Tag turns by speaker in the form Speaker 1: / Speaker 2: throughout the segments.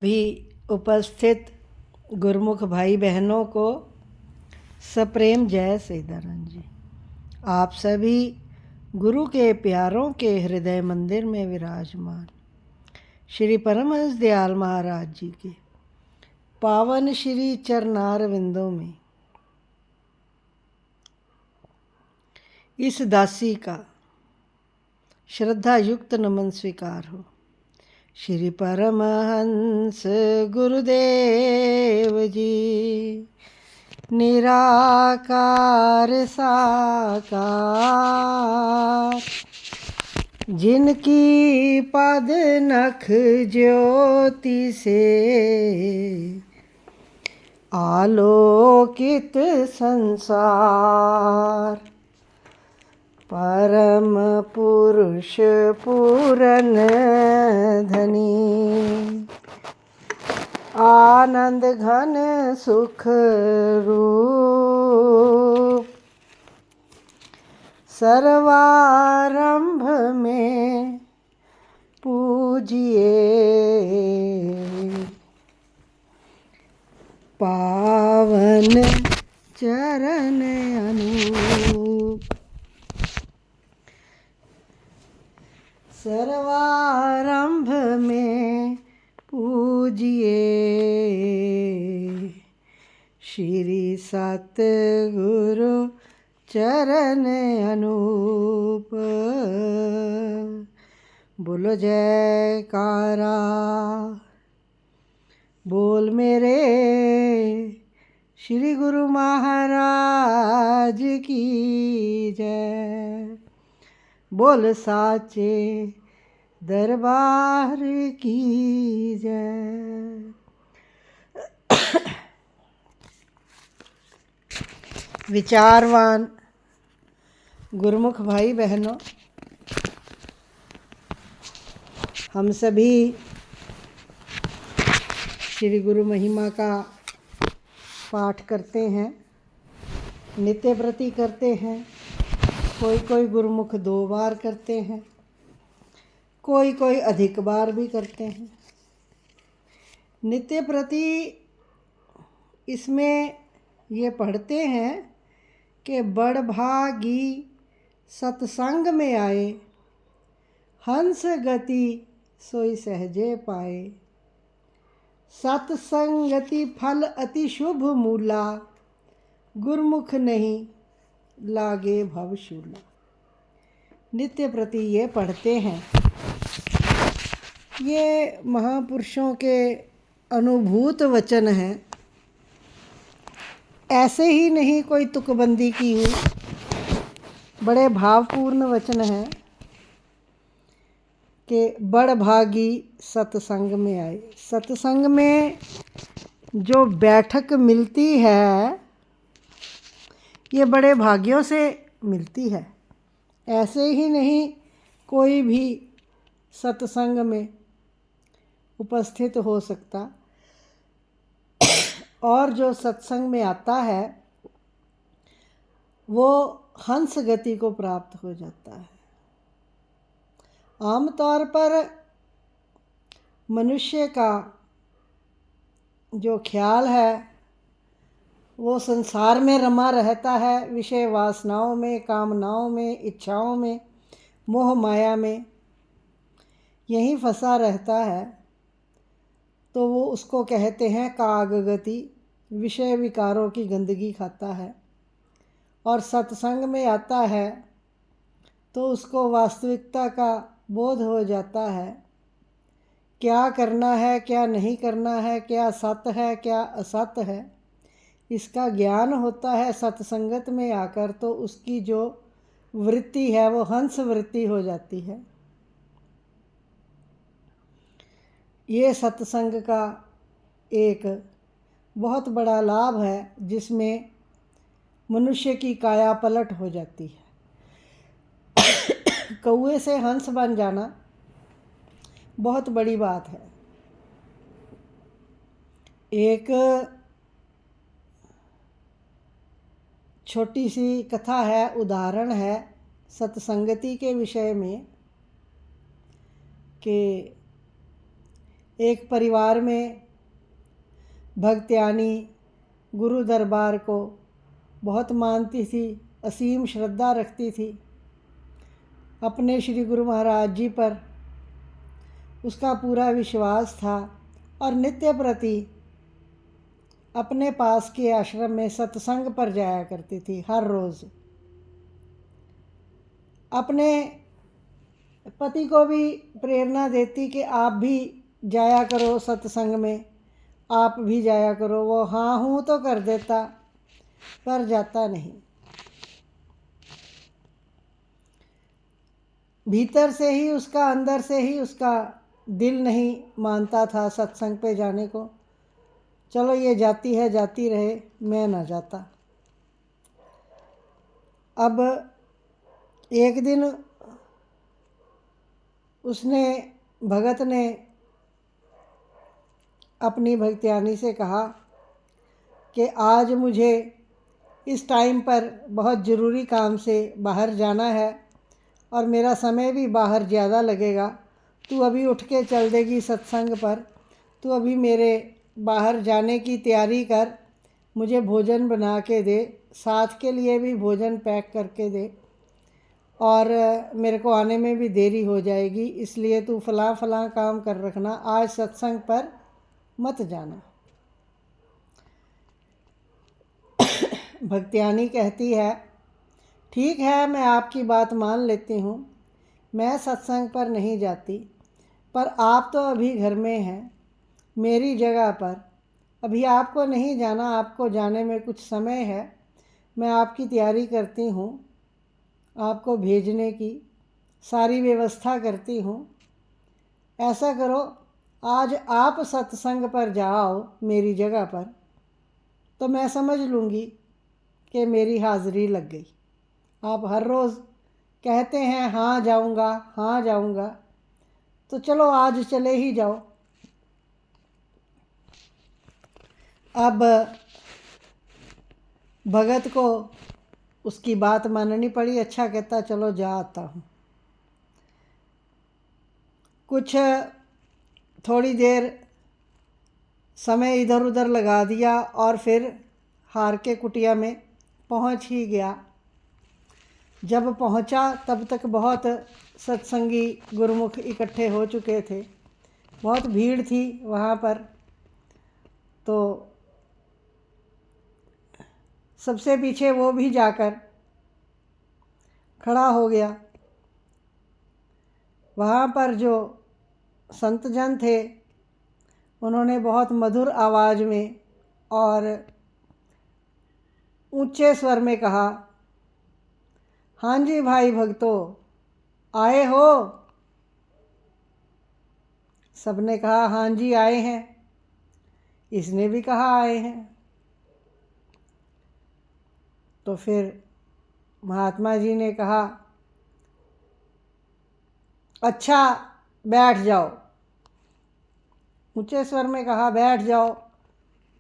Speaker 1: भी उपस्थित गुरुमुख भाई बहनों को सप्रेम जय सीताराम जी। आप सभी गुरु के प्यारों के हृदय मंदिर में विराजमान श्री परमहंस दयाल महाराज जी के पावन श्री चरणार विंदों में इस दासी का श्रद्धा युक्त नमन स्वीकार हो। श्री परमहंस गुरुदेव जी निराकार साकार, जिनकी पद नख ज्योति से आलोकित संसार, परम पुरुष पूरन धनी, आनंद घन सुख रूप, सर्वारंभ में पूजिए पावन चरण अनूप, सर्वारंभ में पूजिए श्री सतगुरु चरण अनूप। बोलो जयकारा, बोल मेरे श्री गुरु महाराज की जय, बोल साचे दरबार की जय। विचारवान गुरुमुख भाई बहनों, हम सभी श्री गुरु महिमा का पाठ करते हैं, नित्य प्रति करते हैं। कोई गुरुमुख 2 बार करते हैं, कोई अधिक बार भी करते हैं। नित्य प्रति इसमें ये पढ़ते हैं कि बड़भागी सत्संग में आए, हंस गति सोई सहजे पाए, सत्संगति फल अति शुभ मूला, गुरमुख नहीं लागे भवशूला। नित्य प्रति ये पढ़ते हैं। ये महापुरुषों के अनुभूत वचन हैं, ऐसे ही नहीं कोई तुकबंदी की हुई, बड़े भावपूर्ण वचन हैं कि बड़भागी सत्संग में आए। सत्संग में जो बैठक मिलती है ये बड़े भाग्यों से मिलती है। ऐसे ही नहीं कोई भी सत्संग में उपस्थित हो सकता, और जो सत्संग में आता है वो हंस गति को प्राप्त हो जाता है। आमतौर पर मनुष्य का जो ख्याल है वो संसार में रमा रहता है, विषय वासनाओं में, कामनाओं में, इच्छाओं में, मोह माया में यहीं फंसा रहता है। तो वो उसको कहते हैं कागगति, विषय विकारों की गंदगी खाता है। और सत्संग में आता है तो उसको वास्तविकता का बोध हो जाता है, क्या करना है क्या नहीं करना है, क्या सत्य है क्या असत्य है, इसका ज्ञान होता है। सत्संगत में आकर तो उसकी जो वृत्ति है वो हंस वृत्ति हो जाती है। ये सत्संग का एक बहुत बड़ा लाभ है, जिसमें मनुष्य की काया पलट हो जाती है। कौए से हंस बन जाना बहुत बड़ी बात है। एक छोटी सी कथा है, उदाहरण है सत्संगति के विषय में कि एक परिवार में भक्त्यानी गुरु दरबार को बहुत मानती थी, असीम श्रद्धा रखती थी। अपने श्री गुरु महाराज जी पर उसका पूरा विश्वास था और नित्य प्रति अपने पास के आश्रम में सत्संग पर जाया करती थी हर रोज़। अपने पति को भी प्रेरणा देती कि आप भी जाया करो सत्संग में, आप भी जाया करो। वो हाँ हूँ तो कर देता पर जाता नहीं। भीतर से ही उसका, अंदर से ही उसका दिल नहीं मानता था सत्संग पे जाने को। चलो ये जाती है जाती रहे, मैं ना जाता। अब एक दिन उसने, भगत ने अपनी भक्त्यानी से कहा कि आज मुझे इस टाइम पर बहुत ज़रूरी काम से बाहर जाना है और मेरा समय भी बाहर ज़्यादा लगेगा। तू अभी उठ के चल देगी सत्संग पर, तू अभी मेरे बाहर जाने की तैयारी कर, मुझे भोजन बना के दे, साथ के लिए भी भोजन पैक करके दे, और मेरे को आने में भी देरी हो जाएगी, इसलिए तू फ़लाँ फ़लाँ काम कर रखना, आज सत्संग पर मत जाना। भक्त्यानी कहती है, ठीक है, मैं आपकी बात मान लेती हूँ, मैं सत्संग पर नहीं जाती, पर आप तो अभी घर में हैं मेरी जगह पर, अभी आपको नहीं जाना, आपको जाने में कुछ समय है, मैं आपकी तैयारी करती हूँ, आपको भेजने की सारी व्यवस्था करती हूँ। ऐसा करो, आज आप सत्संग पर जाओ मेरी जगह पर, तो मैं समझ लूँगी कि मेरी हाज़िरी लग गई। आप हर रोज़ कहते हैं हाँ जाऊँगा, हाँ जाऊँगा, तो चलो आज चले ही जाओ। अब भगत को उसकी बात माननी पड़ी। अच्छा कहता, चलो जा आता हूँ। कुछ थोड़ी देर समय इधर उधर लगा दिया और फिर हार के कुटिया में पहुँच ही गया। जब पहुँचा तब तक बहुत सत्संगी गुरुमुख इकट्ठे हो चुके थे, बहुत भीड़ थी वहाँ पर। तो सबसे पीछे वो भी जाकर खड़ा हो गया। वहाँ पर जो संतजन थे उन्होंने बहुत मधुर आवाज़ में और ऊंचे स्वर में कहा, हाँ जी भाई भक्तों, आए हो? सबने कहा हाँ जी आए हैं। इसने भी कहा आए हैं। तो फिर महात्मा जी ने कहा, अच्छा बैठ जाओ। ऊंचे स्वर में कहा, बैठ जाओ।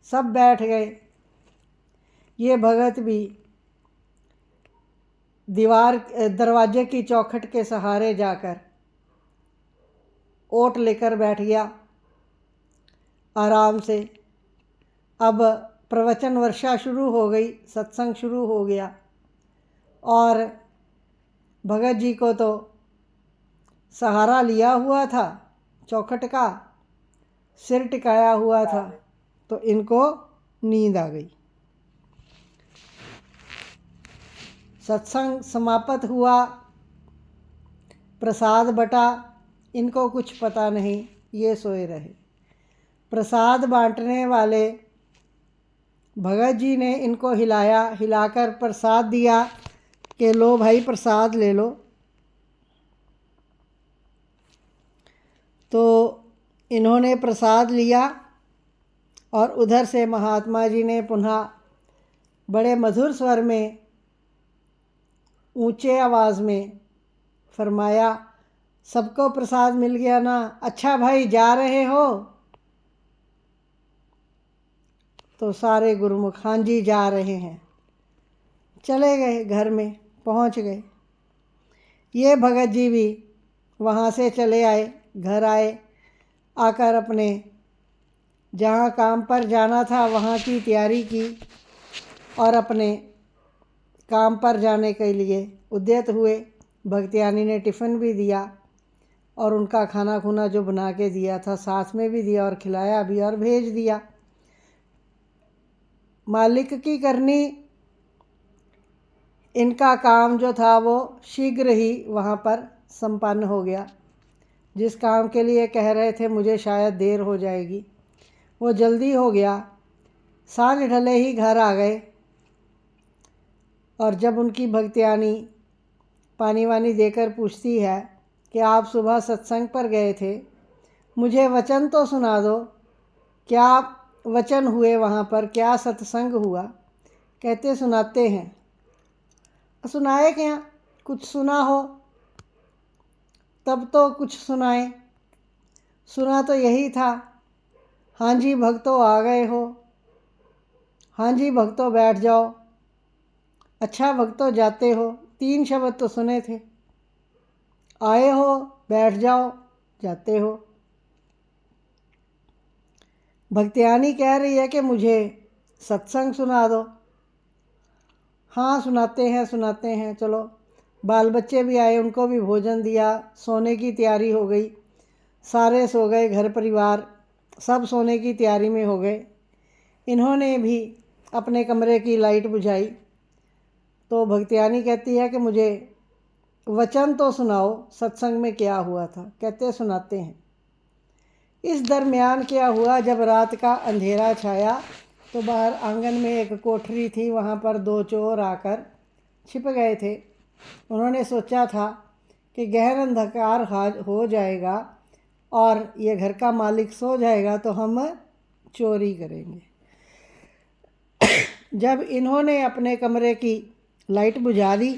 Speaker 1: सब बैठ गए। ये भगत भी दरवाजे की चौखट के सहारे जाकर ओट लेकर बैठ गया आराम से। अब प्रवचन वर्षा शुरू हो गई, सत्संग शुरू हो गया और भगत जी को तो सहारा लिया हुआ था चौखट का, सिर टिकाया हुआ था, तो इनको नींद आ गई। सत्संग समाप्त हुआ, प्रसाद बटा, इनको कुछ पता नहीं, ये सोए रहे। प्रसाद बांटने वाले भगत जी ने इनको हिलाया, हिलाकर प्रसाद दिया कि लो भाई प्रसाद ले लो। तो इन्होंने प्रसाद लिया और उधर से महात्मा जी ने पुनः बड़े मधुर स्वर में ऊंचे आवाज़ में फरमाया, सबको प्रसाद मिल गया ना? अच्छा भाई जा रहे हो? तो सारे गुरुमुख हाँ जी जा रहे हैं। चले गए, घर में पहुंच गए। ये भगत जी भी वहाँ से चले आए, घर आए आकर अपने जहाँ काम पर जाना था वहाँ की तैयारी की और अपने काम पर जाने के लिए उद्यत हुए। भक्तियानी ने टिफ़िन भी दिया और उनका खाना खुना जो बना के दिया था साथ में भी दिया और खिलाया भी और भेज दिया। मालिक की करनी इनका काम जो था वो शीघ्र ही वहाँ पर संपन्न हो गया। जिस काम के लिए कह रहे थे मुझे शायद देर हो जाएगी, वो जल्दी हो गया। सांझ ढले ही घर आ गए और जब उनकी भक्तियानी पानी वानी देकर पूछती है कि आप सुबह सत्संग पर गए थे, मुझे वचन तो सुना दो, क्या वचन हुए वहाँ पर, क्या सत्संग हुआ? कहते सुनाते हैं। सुनाए क्या, कुछ सुना हो तब तो कुछ सुनाए। सुना तो यही था, हाँ जी भक्तों आ गए हो, हाँ जी भक्तों बैठ जाओ, अच्छा भक्तों जाते हो। 3 शब्द तो सुने थे, आए हो, बैठ जाओ, जाते हो। भक्तियानी कह रही है कि मुझे सत्संग सुना दो। हाँ सुनाते हैं, चलो। बाल बच्चे भी आए, उनको भी भोजन दिया, सोने की तैयारी हो गई। सारे सो गए, घर परिवार सब सोने की तैयारी में हो गए। इन्होंने भी अपने कमरे की लाइट बुझाई। तो भक्तियानी कहती है कि मुझे वचन तो सुनाओ, सत्संग में क्या हुआ था? कहते सुनाते हैं। इस दरमियान क्या हुआ, जब रात का अंधेरा छाया तो बाहर आंगन में एक कोठरी थी, वहाँ पर 2 चोर आकर छिप गए थे। उन्होंने सोचा था कि गहन अंधकार हो जाएगा और ये घर का मालिक सो जाएगा तो हम चोरी करेंगे। जब इन्होंने अपने कमरे की लाइट बुझा दी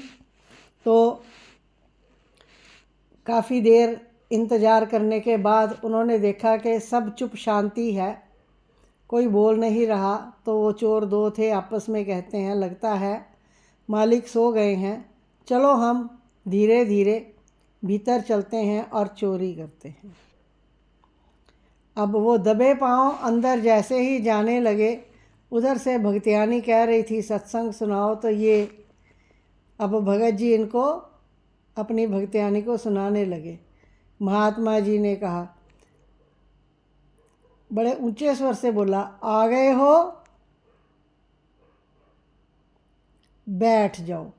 Speaker 1: तो काफ़ी देर इंतज़ार करने के बाद उन्होंने देखा कि सब चुप शांति है, कोई बोल नहीं रहा। तो वो चोर 2 थे, आपस में कहते हैं लगता है मालिक सो गए हैं, चलो हम धीरे धीरे भीतर चलते हैं और चोरी करते हैं। अब वो दबे पांव अंदर जैसे ही जाने लगे, उधर से भक्तियानी कह रही थी सत्संग सुनाओ। तो ये अब भगत जी इनको अपनी भक्तियानी को सुनाने लगे। महात्मा जी ने कहा, बड़े ऊंचे स्वर से बोला, आ गए हो, बैठ जाओ।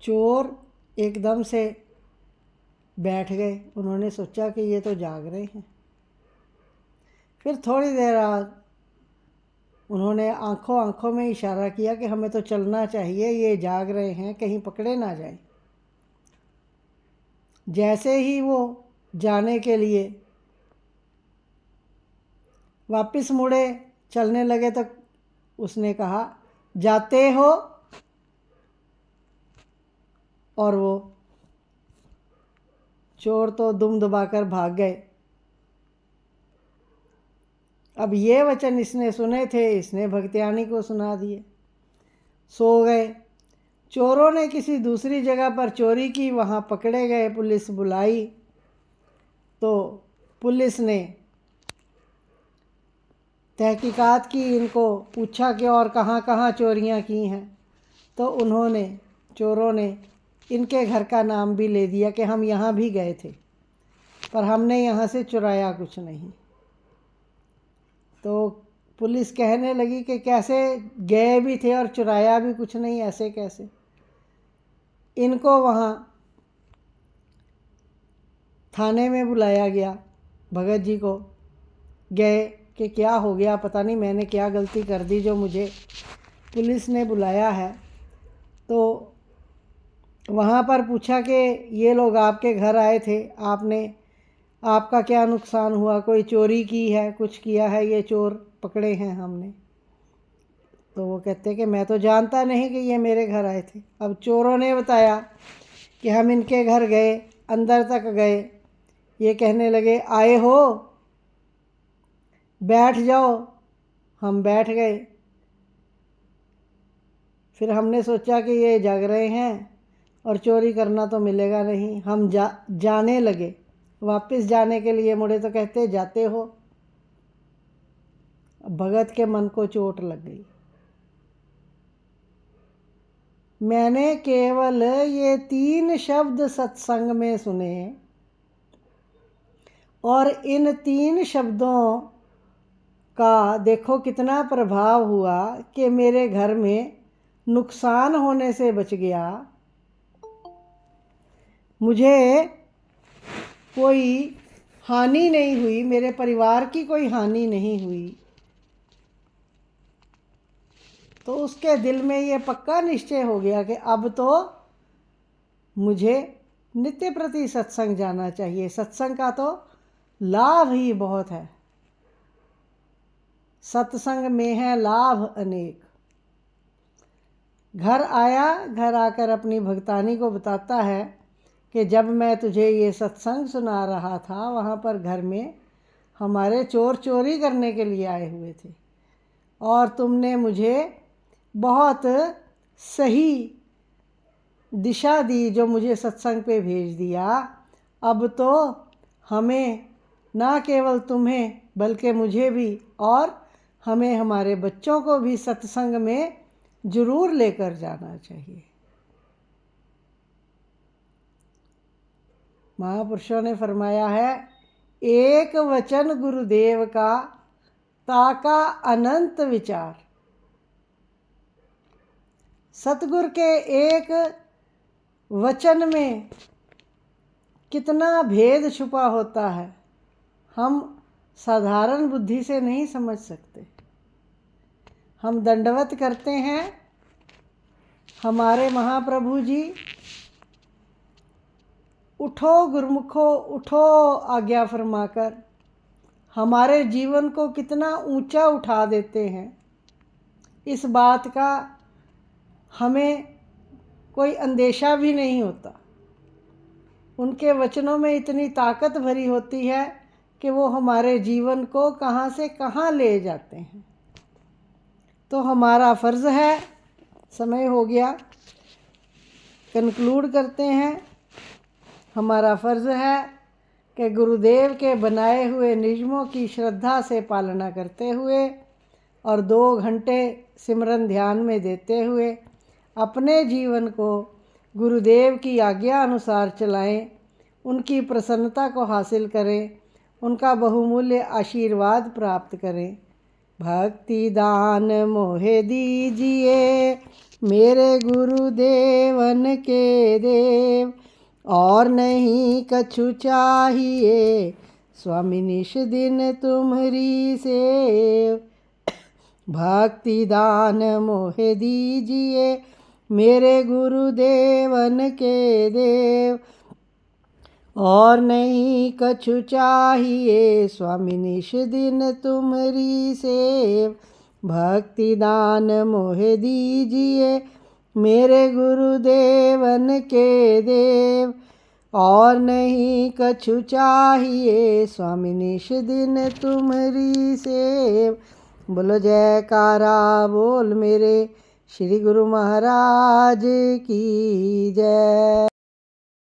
Speaker 1: चोर एकदम से बैठ गए। उन्होंने सोचा कि ये तो जाग रहे हैं। फिर थोड़ी देर बाद उन्होंने आंखों में इशारा किया कि हमें तो चलना चाहिए, ये जाग रहे हैं, कहीं पकड़े ना जाए। जैसे ही वो जाने के लिए वापस मुड़े, चलने लगे, तो उसने कहा, जाते हो? और वो चोर तो दुम दबाकर भाग गए। अब ये वचन इसने सुने थे, इसने भक्तियानी को सुना दिए। सो गए। चोरों ने किसी दूसरी जगह पर चोरी की, वहाँ पकड़े गए, पुलिस बुलाई। तो पुलिस ने तहकीकात की, इनको पूछा कि और कहाँ कहाँ चोरियाँ की हैं। तो उन्होंने, चोरों ने इनके घर का नाम भी ले दिया कि हम यहाँ भी गए थे, पर हमने यहाँ से चुराया कुछ नहीं। तो पुलिस कहने लगी कि कैसे गए भी थे और चुराया भी कुछ नहीं, ऐसे कैसे? इनको वहाँ थाने में बुलाया गया। भगत जी को गए कि क्या हो गया, पता नहीं मैंने क्या गलती कर दी जो मुझे पुलिस ने बुलाया है। तो वहाँ पर पूछा कि ये लोग आपके घर आए थे, आपका क्या नुकसान हुआ, कोई चोरी की है, कुछ किया है, ये चोर पकड़े हैं हमने। तो वो कहते कि मैं तो जानता नहीं कि ये मेरे घर आए थे। अब चोरों ने बताया कि हम इनके घर गए, अंदर तक गए। ये कहने लगे, आए हो, बैठ जाओ। हम बैठ गए। फिर हमने सोचा कि ये जाग रहे हैं और चोरी करना तो मिलेगा नहीं। हम जाने लगे। वापस जाने के लिए मुड़े तो कहते जाते हो। भगत के मन को चोट लग गई। मैंने केवल ये 3 शब्द सत्संग में सुने और इन 3 शब्दों का देखो कितना प्रभाव हुआ कि मेरे घर में नुकसान होने से बच गया। मुझे कोई हानि नहीं हुई, मेरे परिवार की कोई हानि नहीं हुई। तो उसके दिल में ये पक्का निश्चय हो गया कि अब तो मुझे नित्य प्रति सत्संग जाना चाहिए। सत्संग का तो लाभ ही बहुत है। सत्संग में है लाभ अनेक। घर आया, घर आकर अपनी भगतानी को बताता है कि जब मैं तुझे ये सत्संग सुना रहा था, वहाँ पर घर में हमारे चोर चोरी करने के लिए आए हुए थे और तुमने मुझे बहुत सही दिशा दी, जो मुझे सत्संग पे भेज दिया। अब तो हमें ना केवल तुम्हें बल्कि मुझे भी और हमें हमारे बच्चों को भी सत्संग में जरूर लेकर जाना चाहिए। महापुरुषों ने फरमाया है, एक वचन गुरुदेव का ताका अनंत विचार। सतगुरु के एक वचन में कितना भेद छुपा होता है, हम साधारण बुद्धि से नहीं समझ सकते। हम दंडवत करते हैं, हमारे महाप्रभु जी उठो गुरुमुखो उठो आज्ञा फरमाकर हमारे जीवन को कितना ऊंचा उठा देते हैं। इस बात का हमें कोई अंदेशा भी नहीं होता। उनके वचनों में इतनी ताकत भरी होती है कि वो हमारे जीवन को कहाँ से कहाँ ले जाते हैं। तो हमारा फ़र्ज़ है, समय हो गया, कंक्लूड करते हैं। हमारा फ़र्ज़ है कि गुरुदेव के बनाए हुए नियमों की श्रद्धा से पालना करते हुए और 2 घंटे सिमरन ध्यान में देते हुए अपने जीवन को गुरुदेव की आज्ञा अनुसार चलाएं, उनकी प्रसन्नता को हासिल करें, उनका बहुमूल्य आशीर्वाद प्राप्त करें। भक्ति दान मोहे दीजिए मेरे गुरुदेवन के देव, और नहीं कछु चाहिए स्वामी निश दिन तुम्हारी सेव। भक्ति दान मोहे दीजिए मेरे गुरुदेवन के देव, और नहीं कछु चाहिए स्वामी निश दिन तुम्हारी सेव। भक्ति दान मोहे दीजिए मेरे गुरुदेवन के देव, और नहीं कछु चाहिए स्वामी निश दिन तुम्हारी सेव। बोलो जयकारा बोल मेरे श्री गुरु महाराज की जय।